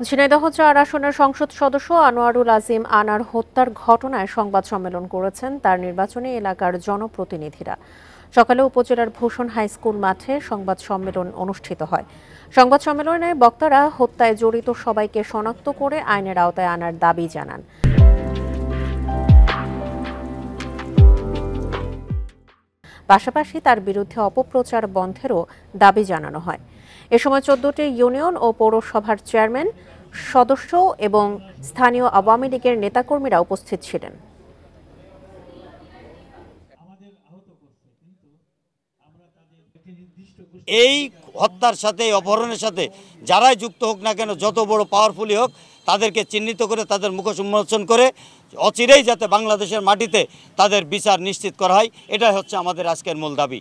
ঝিনাইদহ ৪ আসনের সংসদ সদস্য আনোয়ারুল আজিম আনার হত্যার ঘটনায় সংবাদ সম্মেলন করেছেন তার নির্বাচনী এলাকার জনপ্রতিনিধিরা। সকালে উপজেলার ভূষণ হাই স্কুল মাঠে সংবাদ সম্মেলন অনুষ্ঠিত হয়। সংবাদ সম্মেলনে বক্তারা হত্যায় জড়িত সবাইকে শনাক্ত করে আইনের আওতায় আনার দাবি জানান। পাশাপাশি তার বিরুদ্ধে অপপ্রচার বন্ধেরও দাবি জানানো হয়। এ সময় ১৪টি ইউনিয়ন ও পৌরসভার চেয়ারম্যান, সদস্য এবং স্থানীয় আওয়ামী লীগের নেতাকর্মীরা উপস্থিত ছিলেন। এই হত্যার সাথে, অপহরণের সাথে যারাই যুক্ত হোক না কেন, যত বড় পাওয়ারফুলই হোক, তাদেরকে চিহ্নিত করে তাদের মুখ উন্মোচন করে অচিরেই যাতে বাংলাদেশের মাটিতে তাদের বিচার নিশ্চিত করা হয়, এটাই হচ্ছে আমাদের আজকের মূল দাবি।